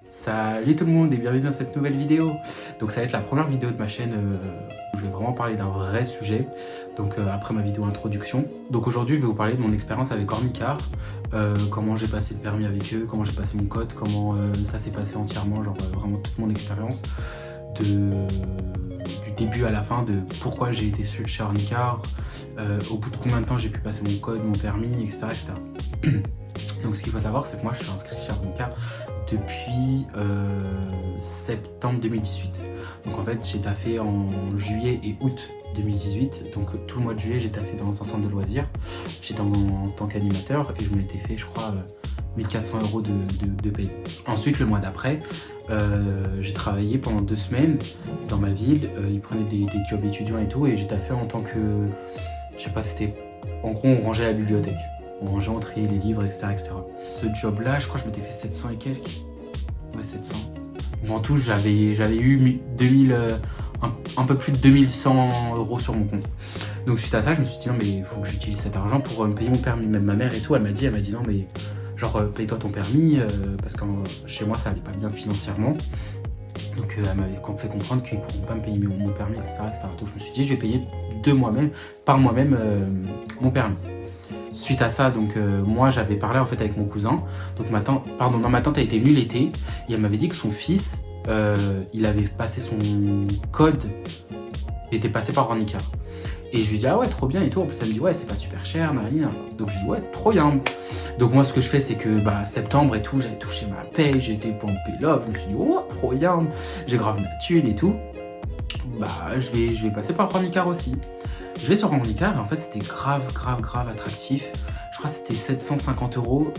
Salut tout le monde et bienvenue dans cette nouvelle vidéo. Donc ça va être la première vidéo de ma chaîne où je vais vraiment parler d'un vrai sujet. Donc après ma vidéo introduction. Donc aujourd'hui je vais vous parler de mon expérience avec Ornicar, comment j'ai passé le permis avec eux, comment j'ai passé mon code, comment ça s'est passé entièrement, genre vraiment toute mon expérience du début à la fin, de pourquoi j'ai été chez Ornicar, au bout de combien de temps j'ai pu passer mon code, mon permis, etc. etc. Donc ce qu'il faut savoir, c'est que moi je suis inscrit chez Ornicar depuis septembre 2018. Donc en fait j'ai taffé en juillet et août 2018. Donc tout le mois de juillet j'ai taffé dans un centre de loisirs. J'étais en tant qu'animateur et je m'étais fait je crois 1400 € de paye. Ensuite le mois d'après j'ai travaillé pendant 2 semaines dans ma ville. Ils prenaient des jobs étudiants et tout et j'ai taffé en tant que, je sais pas, c'était en gros on rangeait la bibliothèque. On rangeait, on triait les livres, etc., etc. Ce job-là, je crois que je m'étais fait 700 et quelques. Ouais, 700. En tout, j'avais eu 2000, un peu plus de 2100 € sur mon compte. Donc suite à ça, je me suis dit non mais il faut que j'utilise cet argent pour me payer mon permis. Même ma mère et tout, elle m'a dit non mais genre paye-toi ton permis parce que chez moi ça allait pas bien financièrement. Donc elle m'avait fait comprendre qu'ils ne pourront pas me payer mon permis, etc., etc. Donc je me suis dit je vais payer par moi-même mon permis. Suite à ça, donc moi j'avais parlé en fait avec mon cousin. Donc ma tante a été venue l'été et elle m'avait dit que son fils, il avait passé son code, il était passé par Ornicar. Et je lui dis ah ouais trop bien et tout. En plus elle me dit ouais c'est pas super cher, nanana. Donc je dis ouais trop bien. Donc moi ce que je fais c'est que septembre et tout, j'avais touché ma paye, j'étais pompé love. Je me suis dit oh trop bien, j'ai grave ma thune et tout. Je vais passer par Ornicar aussi. Je vais sur Ornicar et en fait c'était grave attractif. Je crois que c'était 750 €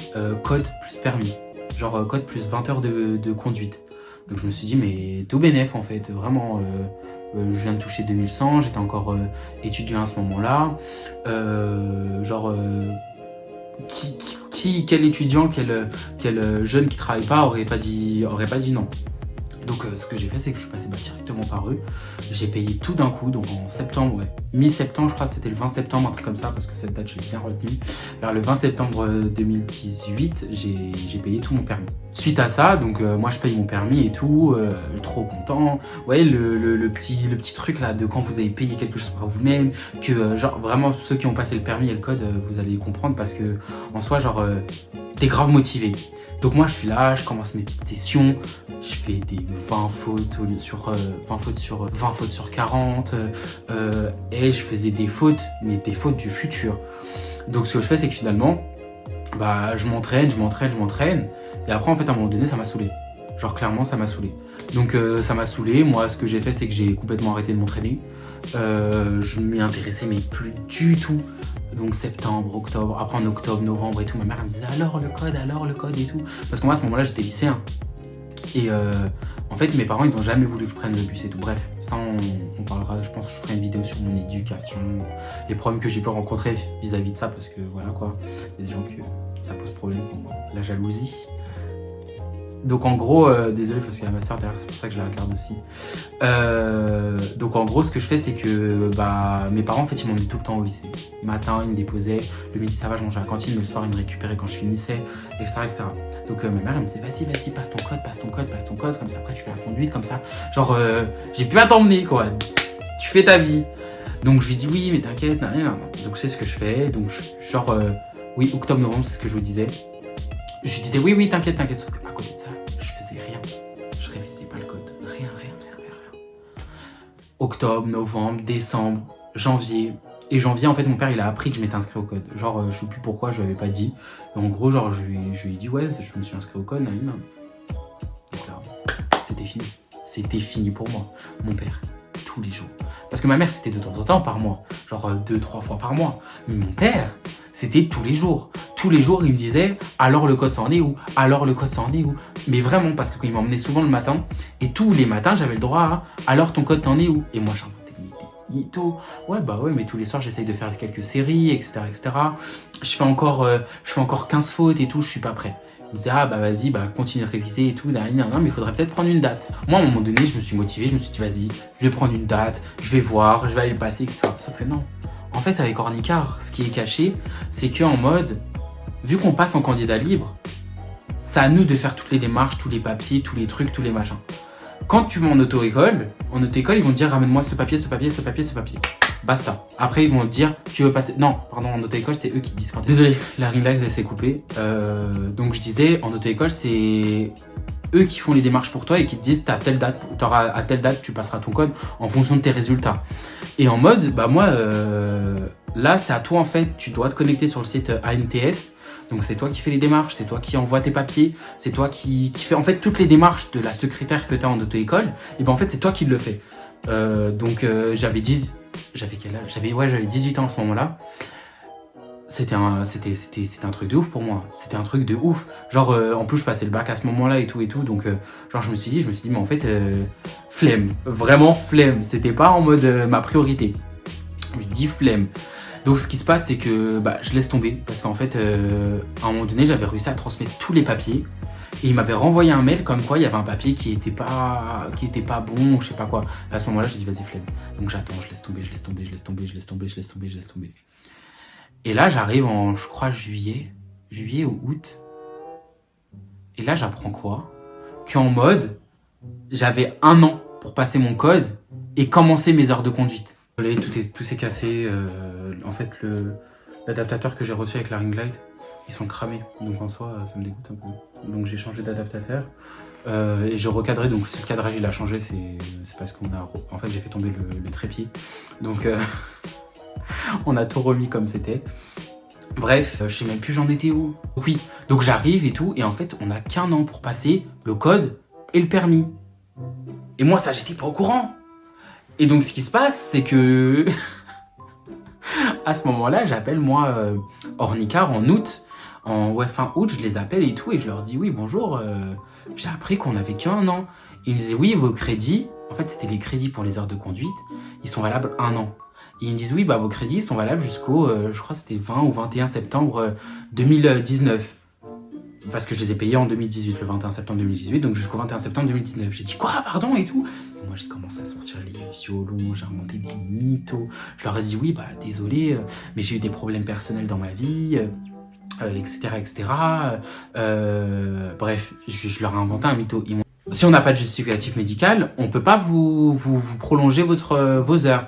code plus permis. Genre code plus 20 heures de conduite. Donc je me suis dit mais tout bénef en fait, vraiment. Je viens de toucher 2100, j'étais encore étudiant à ce moment-là. Quel étudiant, quel jeune qui travaille pas aurait pas dit non. Donc ce que j'ai fait c'est que je suis passé directement par eux. J'ai payé tout d'un coup, donc en septembre, ouais, mi-septembre je crois que c'était le 20 septembre, un truc comme ça, parce que cette date je l'ai bien retenue. Vers le 20 septembre 2018, j'ai payé tout mon permis. Suite à ça, donc moi je paye mon permis et tout, trop content. Ouais, le petit truc là de quand vous avez payé quelque chose par vous-même, que genre vraiment ceux qui ont passé le permis et le code, vous allez comprendre parce que en soi genre t'es grave motivé. Donc moi je suis là, je commence mes petites sessions, je fais des 20 fautes sur 20 fautes sur 40 et je faisais des fautes, mais des fautes du futur. Donc ce que je fais c'est que finalement, je m'entraîne et après en fait à un moment donné ça m'a saoulé. Genre clairement ça m'a saoulé. Donc ça m'a saoulé, moi ce que j'ai fait c'est que j'ai complètement arrêté de m'entraîner. Je m'y intéressais mais plus du tout. Donc septembre, octobre, après en octobre, novembre et tout, ma mère elle me disait alors le code et tout. Parce que moi à ce moment-là j'étais lycéen. Et en fait mes parents ils n'ont jamais voulu que je prenne le bus et tout. Bref, ça on parlera, je pense que je ferai une vidéo sur mon éducation, les problèmes que j'ai pu rencontrer vis-à-vis de ça, parce que voilà quoi, il y a des gens que ça pose problème pour moi. La jalousie. Donc en gros, désolé parce qu'il y a ma soeur derrière, c'est pour ça que je la regarde aussi. Donc en gros ce que je fais c'est que mes parents en fait ils m'emmenaient tout le temps au lycée. Le matin ils me déposaient, le midi ça va je mangeais à la cantine, mais le soir ils me récupéraient quand je finissais, etc. etc. Donc ma mère elle me disait vas-y passe ton code, comme ça après tu fais la conduite, comme ça. Genre j'ai plus à t'emmener quoi, tu fais ta vie. Donc je lui dis oui mais t'inquiète, non. Donc c'est ce que je fais, donc oui octobre-novembre c'est ce que je vous disais. Je disais oui t'inquiète, sauf que à côté de ça, je faisais rien. Je révisais pas le code. Rien. Octobre, novembre, décembre, janvier. Et janvier, en fait, mon père, il a appris que je m'étais inscrit au code. Genre, je sais plus pourquoi, je lui avais pas dit. Et en gros, genre, je lui ai dit, ouais, je me suis inscrit au code, Donc là, c'était fini. C'était fini pour moi. Mon père, tous les jours. Parce que ma mère, c'était de temps en temps par mois. Genre, 2-3 fois par mois. Mais mon père, c'était tous les jours. Tous les jours, il me disait « Alors le code, ça en est où ? Alors le code, ça en est où ?» Mais vraiment, parce qu'il m'emmenait souvent le matin. Et tous les matins, j'avais le droit à « Alors ton code, t'en est où ?» Et moi, j'inventais des mythos. Ouais, mais tous les soirs, j'essaye de faire quelques séries, etc. Je fais encore 15 fautes et tout, je suis pas prêt. Il me disait vas-y, continue de réviser et tout, mais il faudrait peut-être prendre une date. Moi, à un moment donné, je me suis motivé, je me suis dit vas-y, je vais prendre une date, je vais voir, je vais aller le passer, etc. Sauf que non. En fait, avec Ornicar, ce qui est caché, c'est qu'en mode, vu qu'on passe en candidat libre, c'est à nous de faire toutes les démarches, tous les papiers, tous les trucs, tous les machins. Quand tu vas en auto-école, ils vont te dire ramène-moi ce papier, ce papier, ce papier, ce papier. Basta. Après, ils vont te dire tu veux passer. Non, pardon, en auto-école, c'est eux qui disent quand. Désolé, la ring light elle s'est coupée. Donc je disais, en auto-école, c'est eux qui font les démarches pour toi et qui te disent à telle date, tu passeras ton code en fonction de tes résultats. Et en mode, bah moi, là, c'est à toi en fait. Tu dois te connecter sur le site ANTS. Donc c'est toi qui fais les démarches, c'est toi qui envoie tes papiers, c'est toi qui fait en fait toutes les démarches de la secrétaire que tu as en auto-école. Et ben en fait c'est toi qui le fais. J'avais quel âge? J'avais 18 ans à ce moment-là. C'était un truc de ouf pour moi. C'était un truc de ouf. Genre en plus je passais le bac à ce moment-là et tout. Donc genre je me suis dit mais en fait flemme, vraiment flemme. C'était pas en mode ma priorité. Je me dis flemme. Donc ce qui se passe c'est que je laisse tomber parce qu'en fait à un moment donné j'avais réussi à transmettre tous les papiers et il m'avait renvoyé un mail comme quoi il y avait un papier qui était pas bon, je sais pas quoi. Et à ce moment-là j'ai dit vas-y flemme. Donc j'attends, je laisse tomber. Et là j'arrive en je crois juillet ou août. Et là j'apprends quoi? Qu'en mode j'avais 1 an pour passer mon code et commencer mes heures de conduite. Tout s'est cassé. En fait, l'adaptateur que j'ai reçu avec la ring light, ils sont cramés. Donc en soi, ça me dégoûte un peu. Donc j'ai changé d'adaptateur et j'ai recadré. Donc si le cadrage il a changé, c'est parce en fait, j'ai fait tomber le trépied. Donc on a tout remis comme c'était. Bref, je sais même plus j'en étais où. Donc oui, donc j'arrive et tout, et en fait, on a qu'1 an pour passer le code et le permis. Et moi, ça, j'étais pas au courant. Et donc ce qui se passe, c'est que à ce moment-là, j'appelle moi Ornicar en août, fin août, je les appelle et tout, et je leur dis oui bonjour, j'ai appris qu'on avait qu'1 an. Ils me disaient oui vos crédits, en fait c'était les crédits pour les heures de conduite, ils sont valables 1 an. Et ils me disent oui vos crédits sont valables jusqu'au, je crois c'était 20 ou 21 septembre 2019. Parce que je les ai payés en 2018, le 21 septembre 2018, donc jusqu'au 21 septembre 2019. J'ai dit quoi, pardon et tout. Et moi j'ai commencé à sortir les violons, j'ai inventé des mythos. Je leur ai dit oui, désolé, mais j'ai eu des problèmes personnels dans ma vie, etc. Bref, je leur ai inventé un mytho. Si on n'a pas de justificatif médical, on peut pas vous prolonger vos heures.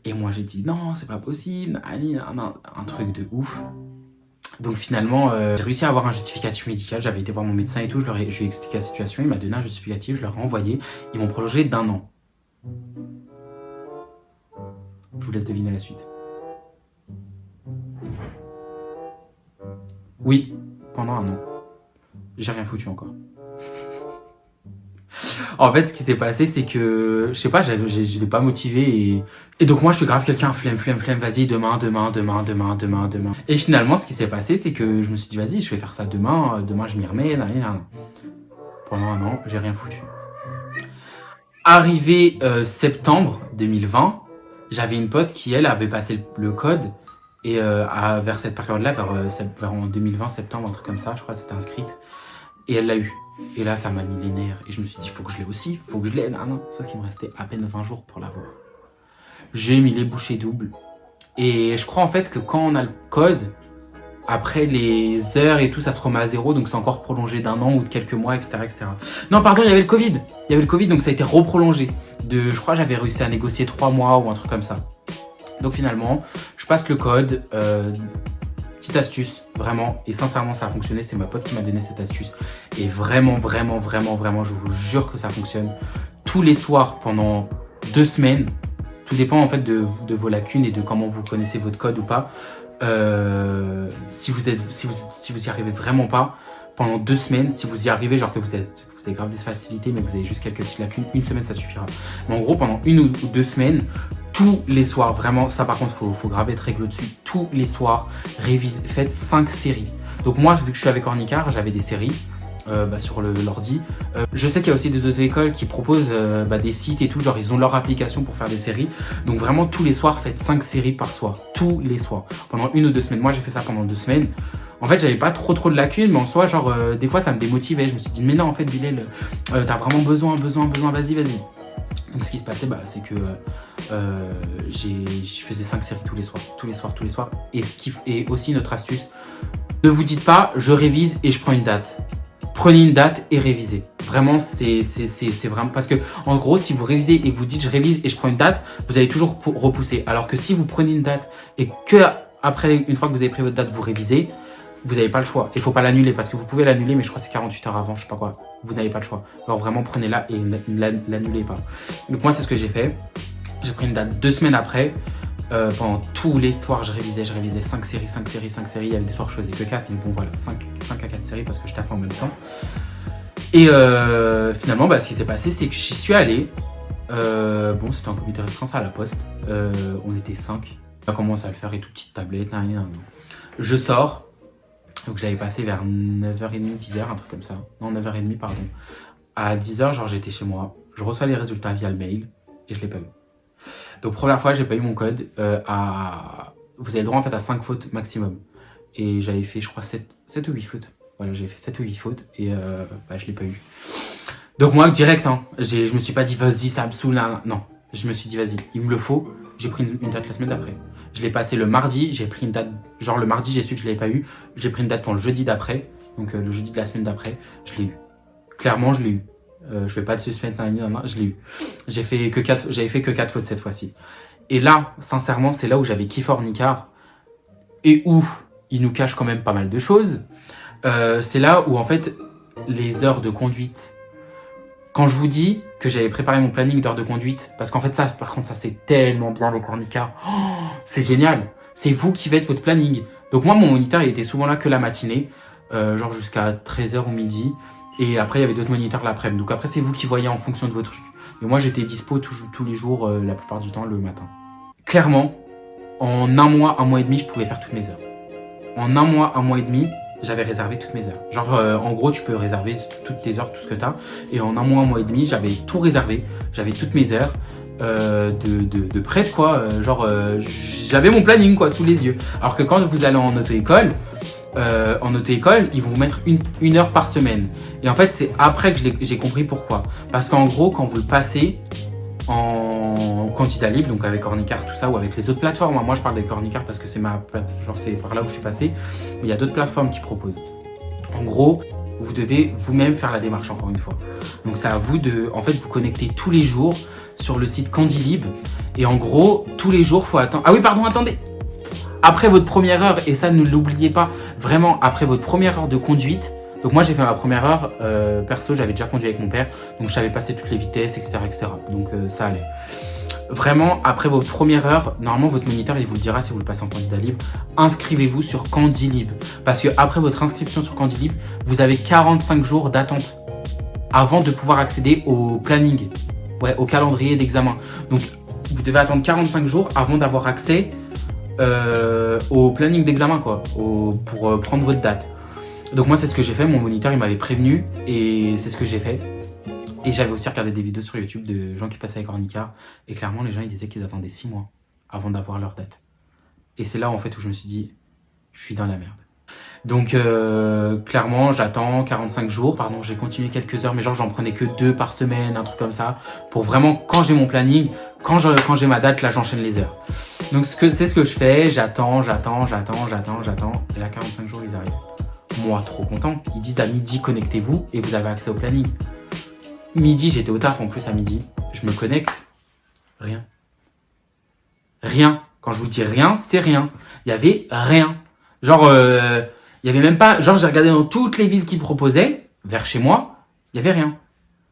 Et moi j'ai dit non, c'est pas possible, un truc de ouf. Donc finalement, j'ai réussi à avoir un justificatif médical, j'avais été voir mon médecin et tout, je lui ai expliqué la situation, il m'a donné un justificatif, je leur ai envoyé, ils m'ont prolongé d'1 an. Je vous laisse deviner la suite. Oui, pendant 1 an. J'ai rien foutu encore. En fait, ce qui s'est passé, c'est que, je sais pas, je l'ai pas motivé et donc moi, je suis grave quelqu'un, flemme, vas-y, demain. Et finalement, ce qui s'est passé, c'est que je me suis dit, vas-y, je vais faire ça demain, je m'y remets, Pendant 1 an, j'ai rien foutu. Arrivé septembre 2020, j'avais une pote qui, elle, avait passé le code et vers cette période-là, vers en 2020, septembre, un truc comme ça, je crois, c'était inscrite. Et elle l'a eu. Et là, ça m'a mis les nerfs. Et je me suis dit, faut que je l'ai aussi, faut que je l'ai. Sauf qu'il me restait à peine 20 jours pour l'avoir. J'ai mis les bouchées doubles. Et je crois en fait que quand on a le code, après les heures et tout, ça se remet à 0. Donc c'est encore prolongé d'1 an ou de quelques mois, etc. Non, pardon, il y avait le Covid. Donc ça a été reprolongé. Je crois que j'avais réussi à négocier 3 mois ou un truc comme ça. Donc finalement, je passe le code. Petite astuce, vraiment, et sincèrement ça a fonctionné, c'est ma pote qui m'a donné cette astuce. Et vraiment, je vous jure que ça fonctionne. Tous les soirs, pendant 2 semaines, tout dépend en fait de vos lacunes et de comment vous connaissez votre code ou pas. Si vous y arrivez vraiment pas, pendant 2 semaines, si vous y arrivez, genre que vous avez grave des facilités, mais vous avez juste quelques petites lacunes, 1 semaine ça suffira. Mais en gros, pendant 1 ou 2 semaines, tous les soirs, vraiment, ça par contre, faut graver de règles dessus. Tous les soirs, faites 5 séries. Donc moi, vu que je suis avec Ornicar, j'avais des séries sur l'ordi. Je sais qu'il y a aussi des auto-écoles qui proposent des sites et tout, genre ils ont leur application pour faire des séries. Donc vraiment, tous les soirs, faites 5 séries par soir. Tous les soirs. Pendant 1 ou 2 semaines. Moi, j'ai fait ça pendant 2 semaines. En fait, j'avais pas trop de lacunes, mais en soi, genre, des fois, ça me démotivait. Je me suis dit, mais non, en fait, Bilal, t'as vraiment besoin, vas-y. Donc ce qui se passait, c'est que je faisais 5 séries tous les soirs. Et aussi notre astuce, ne vous dites pas je révise et je prends une date. prenez une date et révisez. Vraiment, c'est vraiment... Parce que, en gros, si vous révisez et que vous dites je révise et je prends une date, vous allez toujours repousser. Alors que si vous prenez une date et que après, une fois que vous avez pris votre date, vous révisez, vous n'avez pas le choix. Il ne faut pas l'annuler parce que vous pouvez l'annuler, mais je crois que c'est 48 heures avant, je sais pas quoi. Vous n'avez pas le choix. Alors vraiment, prenez-la et l'annulez pas. Donc moi, c'est ce que j'ai fait. J'ai pris une date 2 semaines après. Pendant tous les soirs, je révisais 5 séries. Il y avait des soirs, je faisais que 4, mais bon, voilà, 5 à 4 séries parce que je taffais en même temps. Et finalement, bah, ce qui s'est passé, c'est que j'y suis allé. Bon, c'était un comité restreint, ça à la poste. On était 5. On a commencé à le faire et toute petite tablette. Je sors. Donc, je l'avais passé vers 9h30, 10h, un truc comme ça. Non, 9h30, pardon. À 10h, genre, j'étais chez moi. Je reçois les résultats via le mail et je l'ai pas eu. Donc, première fois, j'ai pas eu mon code. Vous avez le droit en fait à 5 fautes maximum. Et j'avais fait, je crois, 7 ou 8 fautes. Voilà, j'avais fait 7 ou 8 fautes et bah, je l'ai pas eu. Donc, moi, direct, hein, je me suis pas dit, vas-y, ça me saoule. Non, je me suis dit, vas-y, il me le faut. J'ai pris une date la semaine d'après. Je l'ai passé le mardi, j'ai pris une date, genre le mardi, j'ai su que je l'avais pas eu. J'ai pris une date pour le jeudi d'après, donc le jeudi de la semaine d'après, je l'ai eu. Clairement, je l'ai eu. Je fais pas de suspense, je l'ai eu. J'avais fait que 4 fautes cette fois-ci. Et là, sincèrement, c'est là où j'avais kiffé Ornicar et où il nous cache quand même pas mal de choses. C'est là où en fait, les heures de conduite, quand je vous dis que j'avais préparé mon planning d'heures de conduite, parce qu'en fait ça, par contre, ça c'est tellement bien avec Ornicar, c'est génial. C'est vous qui faites votre planning. Donc moi, mon moniteur, il était souvent là que la matinée, genre jusqu'à 13h ou midi. Et après, il y avait d'autres moniteurs l'après-midi. Donc après, c'est vous qui voyez en fonction de vos trucs. Mais moi, j'étais dispo tous les jours, la plupart du temps, le matin. Clairement, en un mois et demi, je pouvais faire toutes mes heures. En un mois et demi, j'avais réservé toutes mes heures. Genre, en gros, tu peux réserver toutes tes heures, tout ce que tu as. Et en un mois et demi, j'avais tout réservé. J'avais toutes mes heures de prête, quoi. J'avais mon planning, quoi, sous les yeux. Alors que quand vous allez en auto-école, ils vont vous mettre une heure par semaine. Et en fait, c'est après que j'ai compris pourquoi. Parce qu'en gros, quand vous le passez en candidat libre, donc avec Ornicar, tout ça, ou avec les autres plateformes, moi je parle avec Ornicar parce que c'est c'est par là où je suis passé. Il y a d'autres plateformes qui proposent. En gros, vous devez vous-même faire la démarche, encore une fois. Donc c'est à vous de, en fait, vous connecter tous les jours sur le site Candilib. Et en gros, tous les jours, faut attendre. Ah oui, pardon, attendez. Après votre première heure, et ça ne l'oubliez pas, vraiment après votre première heure de conduite, donc moi j'ai fait ma première heure, perso j'avais déjà conduit avec mon père, donc je savais passer toutes les vitesses, etc. Donc ça allait. Vraiment, après votre première heure, normalement votre moniteur il vous le dira si vous le passez en candidat libre, inscrivez-vous sur Candilib. Parce que après votre inscription sur Candilib, vous avez 45 jours d'attente avant de pouvoir accéder au planning, ouais, au calendrier d'examen. Donc vous devez attendre 45 jours avant d'avoir accès au planning d'examen, quoi, pour prendre votre date. Donc moi c'est ce que j'ai fait, mon moniteur il m'avait prévenu et c'est ce que j'ai fait. Et j'avais aussi regardé des vidéos sur YouTube de gens qui passaient avec Ornicar et clairement les gens ils disaient qu'ils attendaient 6 mois avant d'avoir leur date. Et c'est là en fait où je me suis dit, je suis dans la merde. Donc clairement j'attends 45 jours, pardon, j'ai continué quelques heures mais genre j'en prenais que 2 par semaine, un truc comme ça, pour vraiment quand j'ai mon planning, quand j'ai ma date, là j'enchaîne les heures. Donc c'est ce que je fais, j'attends, et là 45 jours ils arrivent. Moi trop content, ils disent à midi connectez-vous et vous avez accès au planning. Midi, j'étais au taf en plus à midi, je me connecte, rien. Rien, quand je vous dis rien, c'est rien. Il y avait rien. Genre, il y avait même pas, genre j'ai regardé dans toutes les villes qui proposaient, vers chez moi, il y avait rien.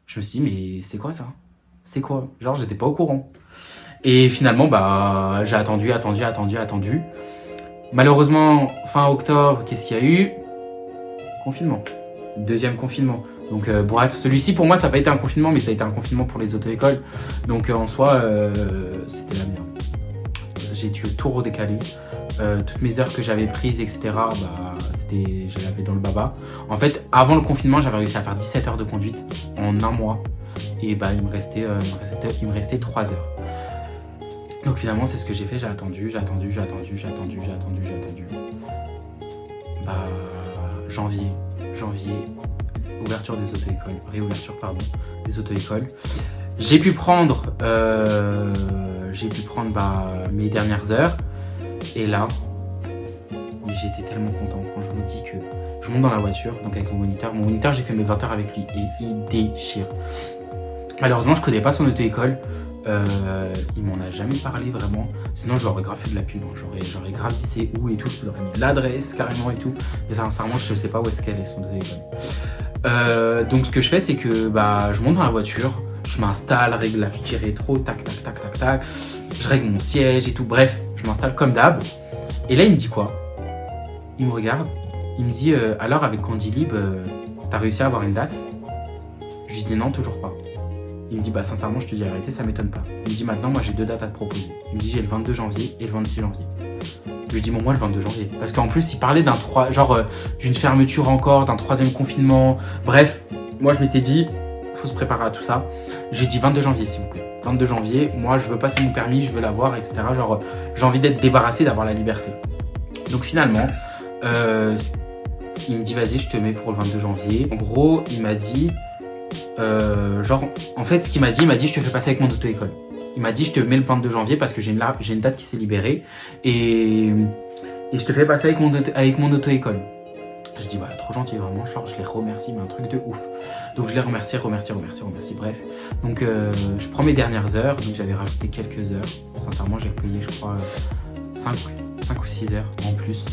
Je me suis dit, mais c'est quoi ça? C'est quoi? Genre, j'étais pas au courant. Et finalement, bah, j'ai attendu. Malheureusement, fin octobre, qu'est-ce qu'il y a eu? Confinement. Deuxième confinement. Donc bref, celui-ci pour moi ça n'a pas été un confinement, mais ça a été un confinement pour les auto-écoles. Donc en soi, c'était la merde. J'ai dû tout redécaler. Toutes mes heures que j'avais prises, etc., bah, je l'avais dans le baba. En fait, avant le confinement, j'avais réussi à faire 17 heures de conduite en un mois. Et bah, il me restait 3 heures. Donc finalement, c'est ce que j'ai fait. J'ai attendu. Bah, janvier, ouverture des auto-écoles, réouverture, pardon, des auto-écoles. J'ai pu prendre bah, mes dernières heures. Et là, mais j'étais tellement content quand je vous dis que je monte dans la voiture, donc avec mon moniteur. Mon moniteur, j'ai fait mes 20 heures avec lui et il déchire. Malheureusement, je connais pas son auto-école. Il m'en a jamais parlé vraiment. Sinon, je l'aurais grave fait de la pub. J'aurais grave dit c'est où et tout. Je lui aurais mis l'adresse carrément et tout. Mais sincèrement, je sais pas où est-ce qu'elle est son auto-école. Donc, ce que je fais, c'est que je monte dans la voiture, je m'installe, règle la fichier rétro, tac, tac, tac, tac, tac. Je règle mon siège et tout. Bref, je m'installe comme d'hab. Et là, il me dit quoi? Il me regarde. Il me dit alors, avec Candylib, t'as réussi à avoir une date? Je lui dis non, toujours pas. Il me dit sincèrement, je te dis la vérité, ça m'étonne pas. Il me dit maintenant, moi j'ai 2 dates à te proposer. Il me dit j'ai le 22 janvier et le 26 janvier. Je lui dis moi le 22 janvier. Parce qu'en plus, il parlait d'une fermeture encore, d'un 3e confinement. Bref, moi je m'étais dit, faut se préparer à tout ça. J'ai dit 22 janvier s'il vous plaît. 22 janvier, moi je veux passer mon permis, je veux l'avoir, etc. J'ai envie d'être débarrassé, d'avoir la liberté. Donc finalement, il me dit vas-y, je te mets pour le 22 janvier. En gros, il m'a dit... en fait, ce qu'il m'a dit, je te fais passer avec mon auto-école. Il m'a dit, je te mets le 22 janvier parce que j'ai une date qui s'est libérée et je te fais passer avec mon auto-école. Je dis, trop gentil, vraiment, je les remercie, mais un truc de ouf. Donc, je les remercie, bref. Donc, je prends mes dernières heures, donc j'avais rajouté quelques heures. Sincèrement, j'ai payé, je crois, 5 ou 6 heures en plus.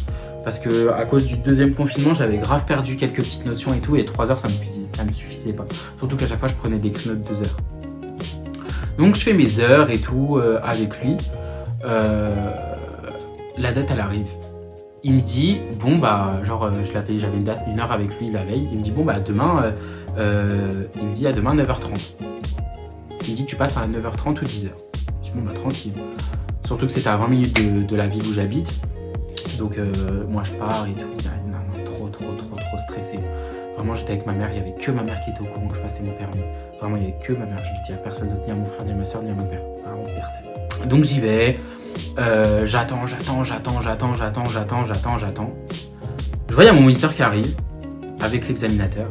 Parce que à cause du 2e confinement, j'avais grave perdu quelques petites notions et tout, et 3 heures, ça me suffisait pas. Surtout qu'à chaque fois, je prenais des créneaux de 2 heures. Donc, je fais mes heures et tout avec lui. La date, elle arrive. Il me dit, j'avais une heure avec lui la veille. Il me dit, demain, il me dit, à demain, 9h30. Il me dit, tu passes à 9h30 ou 10h. Je dis, tranquille. Surtout que c'était à 20 minutes de la ville où j'habite. Donc moi je pars et tout, trop stressé. Vraiment j'étais avec ma mère, il n'y avait que ma mère qui était au courant que je passais mon permis. Vraiment il n'y avait que ma mère, je ne le dis à personne d'autre, ni à mon frère, ni à ma soeur, ni à mon père. Vraiment personne. Donc j'y vais, j'attends. Je vois il y a mon moniteur qui arrive avec l'examinateur.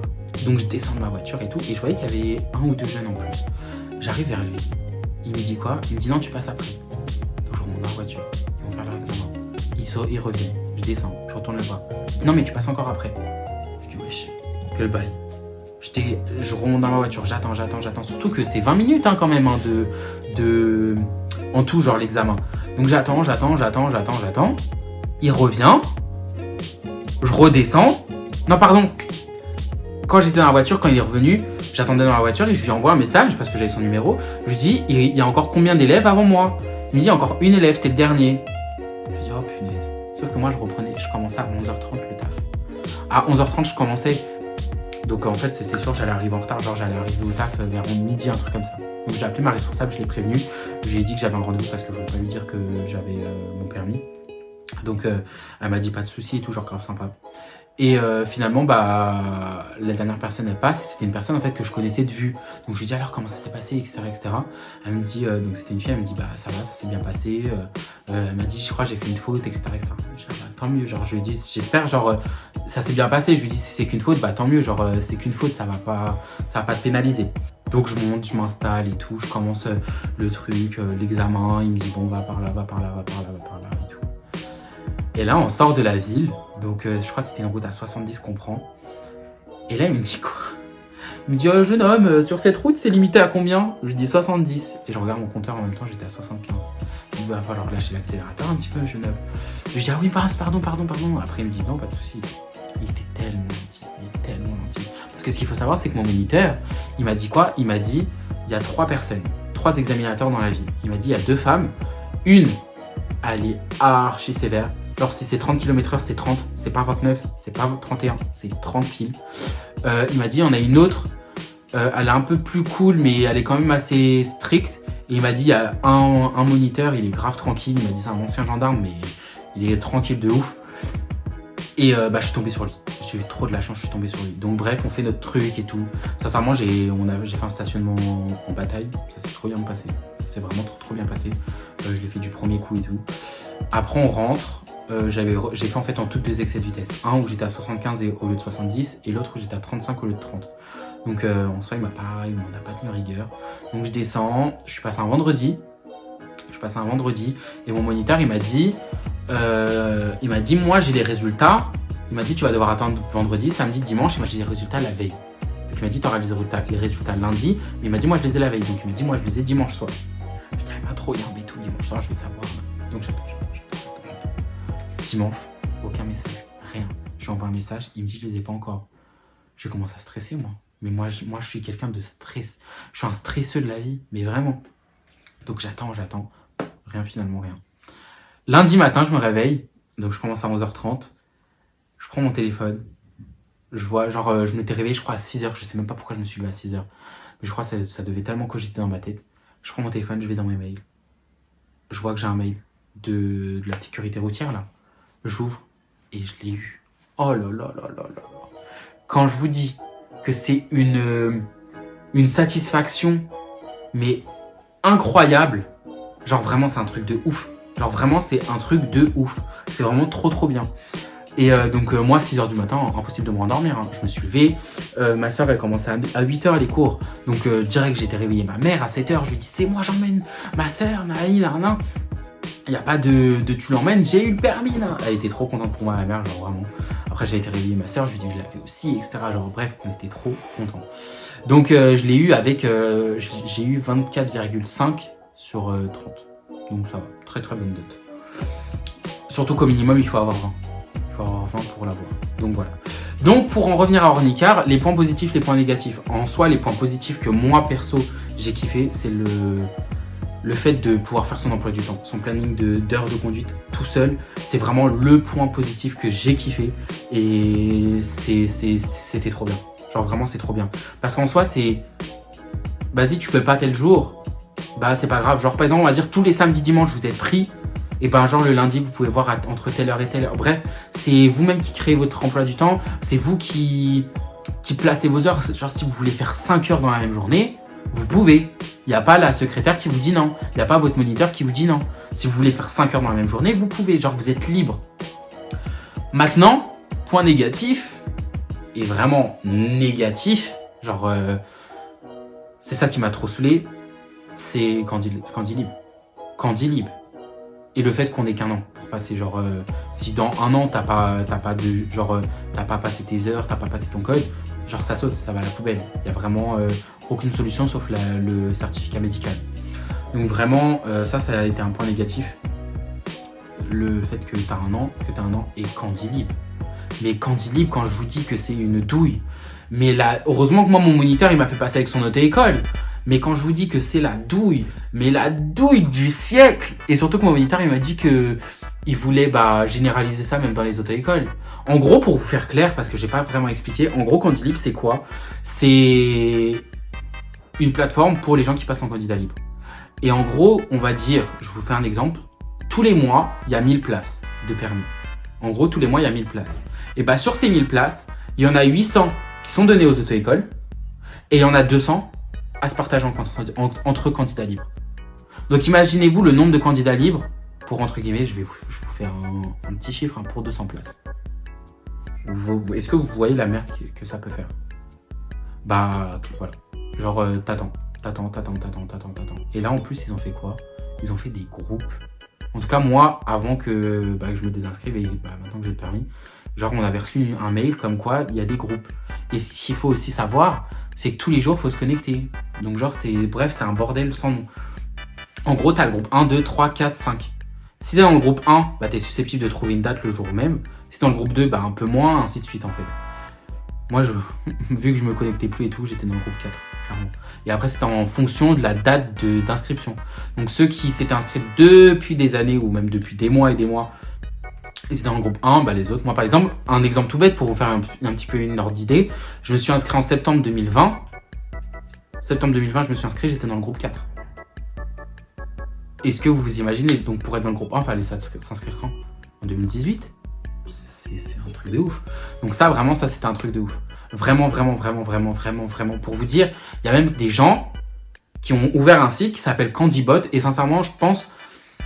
Donc je descends de ma voiture et tout, et je voyais qu'il y avait 1 ou 2 jeunes en plus. J'arrive vers lui, il me dit quoi? Il me dit non, tu passes après. Donc je remonte dans la voiture, ils vont faire leur examen. Il revient, je descends, je retourne là-bas. Il dit non mais tu passes encore après. Je dis wesh, quel bail. Je remonte dans ma voiture, j'attends. Surtout que c'est 20 minutes quand même en tout l'examen. Donc j'attends. Il revient, je redescends. Non pardon. Quand j'étais dans la voiture, quand il est revenu, j'attendais dans la voiture et je lui envoie un message parce que j'avais son numéro. Je lui dis il y a encore combien d'élèves avant moi? Il me dit encore une élève, t'es le dernier. Je dis oh punaise. Sauf que moi je commençais à 11h30 le taf. À 11h30 je commençais. Donc en fait c'était sûr j'allais arriver en retard, j'allais arriver au taf vers midi, un truc comme ça. Donc j'ai appelé ma responsable, je l'ai prévenue. Je lui ai dit que j'avais un rendez-vous parce que je ne voulais pas lui dire que j'avais mon permis. Donc elle m'a dit pas de soucis et tout, grave sympa. Et finalement, la dernière personne elle passe, c'était une personne en fait que je connaissais de vue. Donc je lui dis alors comment ça s'est passé, etc. Elle me dit, donc c'était une fille, elle me dit ça va, ça s'est bien passé. Elle m'a dit je crois j'ai fait une faute, etc. Je dis, tant mieux, je lui dis j'espère ça s'est bien passé. Je lui dis si c'est qu'une faute, tant mieux, c'est qu'une faute, ça va pas te pénaliser. Donc je monte, je m'installe et tout, je commence le truc, l'examen, il me dit bon va par là et tout. Et là on sort de la ville, donc je crois que c'était une route à 70 qu'on prend. Et là il me dit quoi? Il me dit jeune homme, sur cette route c'est limité à combien? Je lui dis 70. Et je regarde mon compteur en même temps, j'étais à 75. Il me dit va falloir lâcher l'accélérateur un petit peu jeune homme. Je lui dis ah oui pardon. Après il me dit non pas de souci. Il était tellement gentil. Parce que ce qu'il faut savoir c'est que mon moniteur, il m'a dit quoi? Il m'a dit il y a 3 personnes, 3 examinateurs dans la ville. Il m'a dit il y a 2 femmes, une elle est archi sévère. Genre si c'est 30 km/h c'est 30, c'est pas 29, c'est pas 31, c'est 30 pile. Il m'a dit on a une autre, elle est un peu plus cool mais elle est quand même assez stricte. Et il m'a dit il y a un moniteur, il est grave tranquille, il m'a dit c'est un ancien gendarme mais il est tranquille de ouf. Et je suis tombé sur lui, j'ai eu trop de la chance, je suis tombé sur lui. Donc bref on fait notre truc et tout. Sincèrement j'ai fait un stationnement en bataille, ça s'est trop bien passé. C'est vraiment trop bien passé. Je l'ai fait du premier coup et tout. Après on rentre. J'ai fait en fait en toutes 2 excès de vitesse. Un où j'étais à 75 au lieu de 70 et l'autre où j'étais à 35 au lieu de 30. Donc en soi il m'en a pas tenu rigueur. Donc je descends, je suis passé un vendredi. Je Je passais un vendredi et mon moniteur, il m'a dit, moi, j'ai les résultats. Il m'a dit, tu vas devoir attendre vendredi, samedi, dimanche. Et moi, j'ai les résultats la veille. Donc, il m'a dit, tu auras les résultats lundi. Mais il m'a dit, moi, je les ai la veille. Donc, il m'a dit, moi, je les ai dimanche soir. Je dis, pas trop, il y a un tout dimanche soir, je vais le savoir. Donc, j'attends. Dimanche, aucun message, rien. Je lui envoie un message, il me dit, je les ai pas encore. Je commence à stresser, moi. Mais moi, je suis quelqu'un de stress. Je suis un stresseux de la vie, mais vraiment. Donc, j'attends. Rien, finalement, rien. Lundi matin, je me réveille. Donc, je commence à 11h30. Je prends mon téléphone. Je vois, genre, je m'étais réveillé, je crois, à 6h. Je sais même pas pourquoi je me suis levé à 6h. Mais je crois que ça devait tellement cogiter dans ma tête. Je prends mon téléphone, je vais dans mes mails. Je vois que j'ai un mail de la sécurité routière, là. J'ouvre et je l'ai eu. Oh là là là là là. Quand je vous dis que c'est une satisfaction, mais incroyable, genre vraiment c'est un truc de ouf. Genre vraiment c'est un truc de ouf. C'est vraiment trop bien. Et donc moi 6h du matin, impossible de me rendormir. Hein. Je me suis levé, ma soeur elle commençait à 8h les cours. Donc direct j'étais réveillé ma mère à 7h. Je lui dis c'est moi j'emmène ma soeur, nan. Il n'y a pas de tu l'emmènes, j'ai eu le permis là. Elle était trop contente pour moi, ma mère, genre vraiment. Après j'ai été réveiller ma soeur, je lui ai dit que je l'avais aussi, etc. Genre bref, on était trop contents. Donc je l'ai eu avec, j'ai eu 24,5 sur 30. Donc ça va, très bonne note. Surtout qu'au minimum il faut avoir 20. Il faut avoir 20 pour l'avoir. Donc voilà. Donc pour en revenir à Ornicar, les points positifs, les points négatifs. En soi, les points positifs que moi perso j'ai kiffé, c'est le fait de pouvoir faire son emploi du temps, son planning d'heures de conduite tout seul, c'est vraiment le point positif que j'ai kiffé et c'était trop bien. Genre vraiment c'est trop bien. Parce qu'en soi c'est, vas-y tu peux pas tel jour, bah c'est pas grave. Genre par exemple on va dire tous les samedis dimanches vous êtes pris, et ben genre le lundi vous pouvez voir entre telle heure et telle heure. Bref, c'est vous-même qui créez votre emploi du temps, c'est vous qui placez vos heures. Genre si vous voulez faire 5 heures dans la même journée, vous pouvez. Il n'y a pas la secrétaire qui vous dit non. Il n'y a pas votre moniteur qui vous dit non. Si vous voulez faire 5 heures dans la même journée, vous pouvez. Genre, vous êtes libre. Maintenant, point négatif, et vraiment négatif, genre, c'est ça qui m'a trop saoulé, c'est Candylib. Et le fait qu'on ait qu'un an pour passer, genre, si dans un an, t'as pas passé tes heures, t'as pas passé ton code, genre ça saute, ça va à la poubelle. Il y a vraiment aucune solution sauf le certificat médical. Donc vraiment, ça a été un point négatif. Le fait que t'as un an et Candylib. Mais Candylib, quand je vous dis que c'est une douille, mais là, heureusement que moi, mon moniteur, il m'a fait passer avec son auto-école. Mais quand je vous dis que c'est la douille, mais la douille du siècle, et surtout que mon moniteur, il m'a dit que il voulait généraliser ça même dans les auto-écoles. En gros, pour vous faire clair, parce que j'ai pas vraiment expliqué, en gros, Candylib, c'est quoi? C'est une plateforme pour les gens qui passent en candidat libre. Et en gros, on va dire, je vous fais un exemple, tous les mois, il y a 1000 places de permis. En gros, tous les mois, il y a 1000 places. Et sur ces 1000 places, il y en a 800 qui sont données aux auto-écoles, et il y en a 200 à se partager entre candidats libres. Donc imaginez-vous le nombre de candidats libres pour, entre guillemets, je vais vous faire un petit chiffre pour 200 places. Est-ce que vous voyez la merde que ça peut faire? Voilà. Genre t'attends. Et là en plus ils ont fait quoi? Ils ont fait des groupes. En tout cas moi, avant que je me désinscrive et maintenant que j'ai le permis, genre on avait reçu un mail comme quoi il y a des groupes. Et ce qu'il faut aussi savoir, c'est que tous les jours il faut se connecter. Donc genre c'est un bordel sans nom. En gros t'as le groupe 1, 2, 3, 4, 5. Si t'es dans le groupe 1, t'es susceptible de trouver une date le jour même. Si t'es dans le groupe 2, un peu moins, ainsi de suite en fait. Moi, vu que je me connectais plus et tout, j'étais dans le groupe 4, clairement. Et après, c'était en fonction de la date d'inscription. Donc ceux qui s'étaient inscrits depuis des années ou même depuis des mois et des mois, ils étaient dans le groupe 1, les autres. Moi, par exemple, un exemple tout bête pour vous faire un petit peu une ordre d'idée, je me suis inscrit en septembre 2020. Septembre 2020, je me suis inscrit, j'étais dans le groupe 4. Est-ce que vous vous imaginez, donc pour être dans le groupe 1, il fallait s'inscrire quand? En 2018? C'est un truc de ouf. Donc ça, vraiment, c'était un truc de ouf. Vraiment. Pour vous dire, il y a même des gens qui ont ouvert un site qui s'appelle Candybot. Et sincèrement, je pense,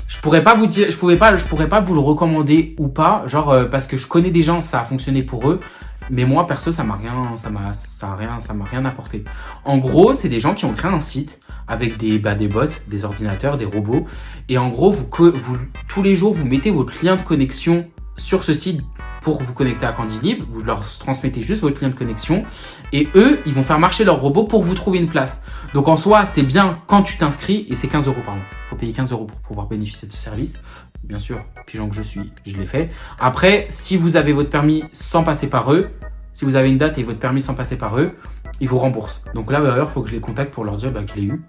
je pourrais pas vous le recommander ou pas. Genre, parce que je connais des gens, ça a fonctionné pour eux. Mais moi, perso, ça m'a rien apporté. En gros, c'est des gens qui ont créé un site avec des bots, des ordinateurs, des robots. Et en gros, tous les jours, vous mettez votre lien de connexion sur ce site pour vous connecter à Candylib. Vous leur transmettez juste votre lien de connexion. Et eux, ils vont faire marcher leur robot pour vous trouver une place. Donc en soi, c'est bien quand tu t'inscris, et c'est 15 € par mois. Il faut payer 15 € pour pouvoir bénéficier de ce service. Bien sûr, pigeon que je suis, je l'ai fait. Après, si vous avez votre permis sans passer par eux, si vous avez une date et votre permis sans passer par eux, ils vous remboursent. Donc là, d'ailleurs, il faut que je les contacte pour leur dire que je l'ai eu.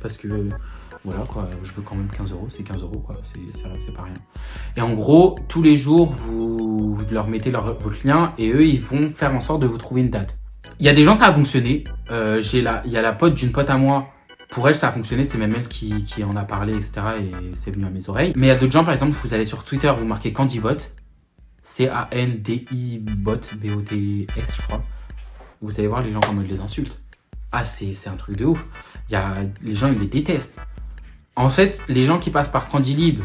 Parce que, voilà, quoi, je veux quand même 15 €. C'est 15 €, quoi. C'est pas rien. Et en gros, tous les jours, vous leur mettez votre lien et eux, ils vont faire en sorte de vous trouver une date. Il y a des gens, ça a fonctionné. Il y a la pote d'une pote à moi. Pour elle, ça a fonctionné, c'est même elle qui en a parlé, etc. Et c'est venu à mes oreilles. Mais il y a d'autres gens, par exemple, vous allez sur Twitter, vous marquez Candybot, C-A-N-D-I-Bot, B-O-T-S, je crois. Vous allez voir les gens comment ils les insultent. Ah, c'est un truc de ouf. Les gens, ils les détestent. En fait, les gens qui passent par Candylib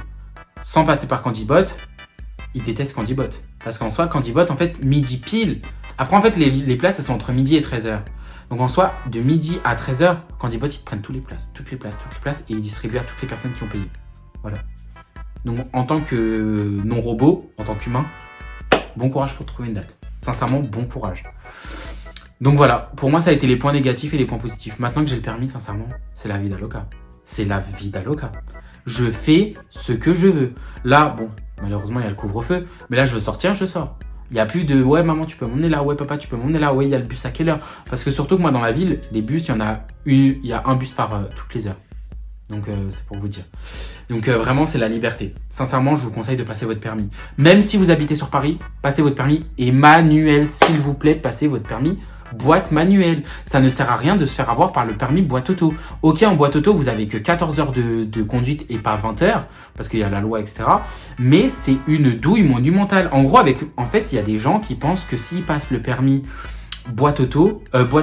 sans passer par Candybot, ils détestent Candybot. Parce qu'en soi, Candybot, en fait, midi pile. Après, en fait, les places, elles sont entre midi et 13h. Donc en soi, de midi à 13h, Candybot, ils te prennent toutes les places, et ils distribuent à toutes les personnes qui ont payé. Voilà. Donc en tant que non-robot, en tant qu'humain, bon courage pour trouver une date. Sincèrement, bon courage. Donc voilà, pour moi, ça a été les points négatifs et les points positifs. Maintenant que j'ai le permis, sincèrement, c'est la vie d'Aloca. C'est la vie d'Aloca. Je fais ce que je veux. Là, bon, malheureusement, il y a le couvre-feu, mais là, je veux sortir, je sors. Il n'y a plus de « ouais maman tu peux m'emmener là, ouais papa tu peux m'emmener là, ouais il y a le bus à quelle heure ?» Parce que surtout que moi dans la ville, les bus, il y a un bus par toutes les heures. Donc c'est pour vous dire. Donc vraiment c'est la liberté. Sincèrement je vous conseille de passer votre permis. Même si vous habitez sur Paris, passez votre permis et manuel s'il vous plaît, passez votre permis boîte manuelle. Ça ne sert à rien de se faire avoir par le permis boîte auto. Ok, en boîte auto, vous avez que 14 heures de conduite et pas 20 heures, parce qu'il y a la loi, etc. Mais c'est une douille monumentale. En gros, en fait, il y a des gens qui pensent que s'ils passent le permis boîte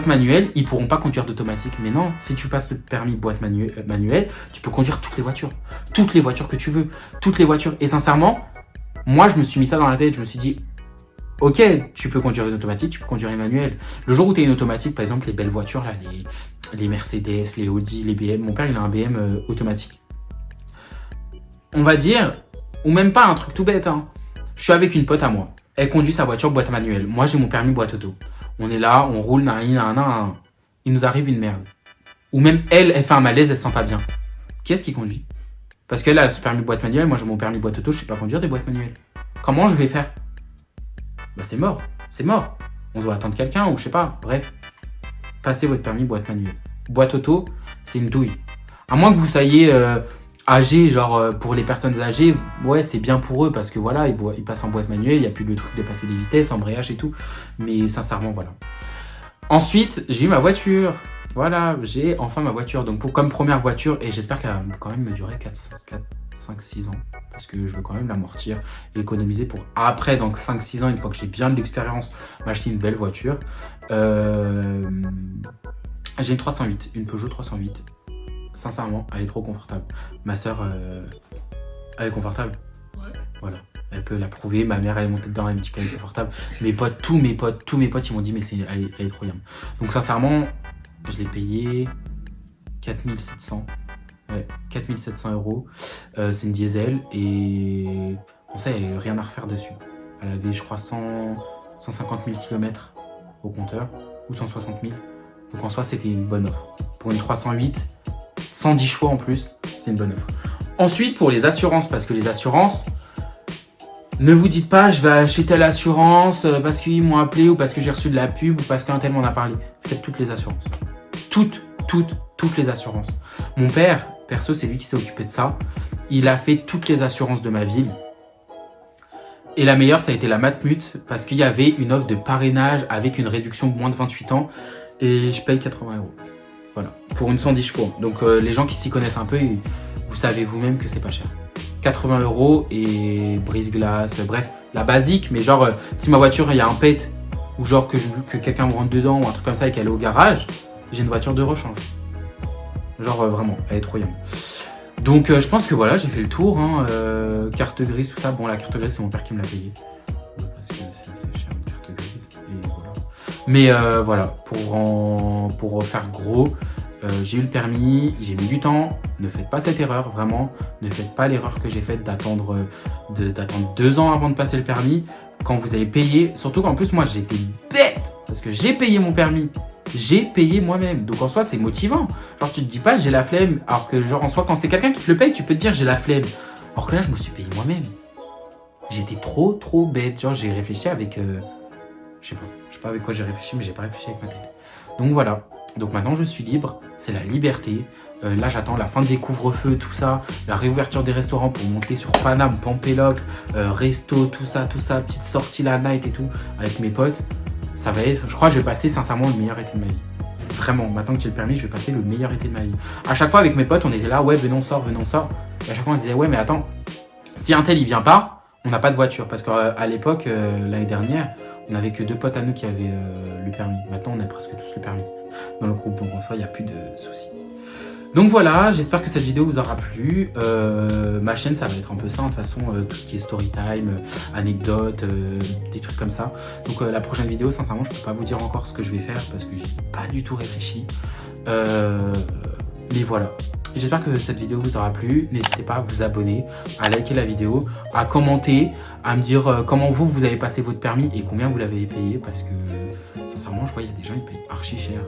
manuelle, ils pourront pas conduire d'automatique. Mais non, si tu passes le permis boîte manuelle, tu peux conduire toutes les voitures. Toutes les voitures que tu veux. Toutes les voitures. Et sincèrement, moi, je me suis mis ça dans la tête. Je me suis dit, ok, tu peux conduire une automatique, tu peux conduire une manuelle. Le jour où tu as une automatique, par exemple, les belles voitures, là, les Mercedes, les Audi, les BM. Mon père, il a un BM automatique. On va dire, ou même pas un truc tout bête, hein. Je suis avec une pote à moi. Elle conduit sa voiture boîte manuelle. Moi, j'ai mon permis boîte auto. On est là, on roule, nan. Il nous arrive une merde. Ou même elle fait un malaise, elle se sent pas bien. Qui est-ce qui conduit? Parce qu'elle a son permis boîte manuelle, moi j'ai mon permis boîte auto, je sais pas conduire des boîtes manuelles. Comment je vais faire? Bah c'est mort, c'est mort. On doit attendre quelqu'un ou je sais pas, bref. Passez votre permis boîte manuelle. Boîte auto, c'est une douille. À moins que vous soyez âgé, genre pour les personnes âgées, ouais c'est bien pour eux parce que voilà, ils passent en boîte manuelle, il n'y a plus le truc de passer des vitesses, embrayage et tout. Mais sincèrement, voilà. Ensuite, j'ai eu ma voiture. Voilà, j'ai enfin ma voiture. Donc comme première voiture, et j'espère qu'elle va quand même me durer 5, 6 ans. Parce que je veux quand même l'amortir et économiser pour après, donc 5-6 ans, une fois que j'ai bien de l'expérience, m'acheter une belle voiture. J'ai une 308, une Peugeot 308. Sincèrement, elle est trop confortable. Ma soeur, elle est confortable. Ouais. Voilà, elle peut l'approuver. Ma mère, elle est montée dedans, elle me dit qu'elle est confortable. Mes potes, tous mes potes, ils m'ont dit, mais elle est trop bien. Donc sincèrement, je l'ai payé 4700. Ouais, 4700 €. C'est une diesel et bon, ça, il n'y avait rien à refaire dessus. Elle avait, je crois, 150 000 km au compteur ou 160 000. Donc en soi, c'était une bonne offre. Pour une 308, 110 chevaux en plus, c'est une bonne offre. Ensuite, pour les assurances, parce que les assurances, ne vous dites pas, je vais acheter telle assurance parce qu'ils m'ont appelé ou parce que j'ai reçu de la pub ou parce qu'un tel m'en a parlé. Faites toutes les assurances. Toutes les assurances. Mon père, perso, c'est lui qui s'est occupé de ça. Il a fait toutes les assurances de ma ville. Et la meilleure, ça a été la Matmut parce qu'il y avait une offre de parrainage avec une réduction de moins de 28 ans. Et je paye 80 €. Voilà, pour une 110 chevaux. Donc les gens qui s'y connaissent un peu, vous savez vous-même que c'est pas cher. 80 € et brise-glace, bref, la basique. Mais genre, si ma voiture, il y a un pet, ou genre que quelqu'un me rentre dedans, ou un truc comme ça et qu'elle est au garage, j'ai une voiture de rechange. Genre vraiment, elle est trop bien. Donc je pense que voilà, j'ai fait le tour. Hein, carte grise, tout ça. Bon, la carte grise, c'est mon père qui me l'a payé. Parce que c'est assez cher une carte grise. Et voilà. Mais voilà, pour faire gros, j'ai eu le permis, j'ai mis du temps, ne faites pas cette erreur, vraiment, ne faites pas l'erreur que j'ai faite d'attendre 2 ans avant de passer le permis, quand vous avez payé, surtout qu'en plus moi j'étais bête, parce que j'ai payé mon permis, j'ai payé moi-même, donc en soi c'est motivant, genre tu te dis pas j'ai la flemme, alors que genre en soi quand c'est quelqu'un qui te le paye, tu peux te dire j'ai la flemme, alors que là je me suis payé moi-même, j'étais trop bête, genre j'ai réfléchi avec, je sais pas avec quoi j'ai réfléchi, mais j'ai pas réfléchi avec ma tête, donc voilà. Donc maintenant je suis libre, c'est la liberté. Là j'attends la fin des couvre-feux, tout ça, la réouverture des restaurants pour monter sur Paname, Pampelop, resto, tout ça, petite sortie la night et tout, avec mes potes. Ça va être, je crois que je vais passer sincèrement le meilleur été de ma vie. Vraiment, maintenant que j'ai le permis, je vais passer le meilleur été de ma vie. À chaque fois avec mes potes, on était là, ouais venons on sort. Et à chaque fois on se disait, ouais mais attends, si un tel il vient pas, on n'a pas de voiture. Parce qu'à l'époque, l'année dernière, on n'avait que 2 potes à nous qui avaient le permis. Maintenant on a presque tous le permis dans le groupe, donc en soi il n'y a plus de soucis. Donc voilà, j'espère que cette vidéo vous aura plu. Ma chaîne ça va être un peu ça, de toute façon, tout ce qui est story time, anecdotes, des trucs comme ça. Donc la prochaine vidéo, sincèrement je peux pas vous dire encore ce que je vais faire parce que j'ai pas du tout réfléchi. Mais voilà. J'espère que cette vidéo vous aura plu. N'hésitez pas à vous abonner, à liker la vidéo, à commenter, à me dire comment vous avez passé votre permis et combien vous l'avez payé. Parce que sincèrement, je vois il y a des gens qui payent archi cher.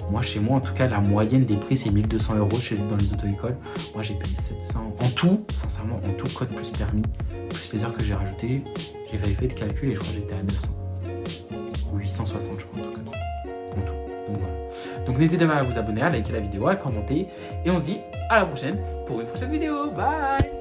Moi, chez moi, en tout cas, la moyenne des prix, c'est 1 200 € dans les auto-écoles. Moi, j'ai payé 700. En tout, sincèrement, en tout, code plus permis, plus les heures que j'ai rajoutées, j'ai fait le calcul et je crois que j'étais à 900. Ou 860, je crois, un truc comme ça. En tout. Donc voilà. Donc n'hésitez pas à vous abonner, à liker la vidéo, à commenter. Et on se dit à la prochaine pour une prochaine vidéo. Bye!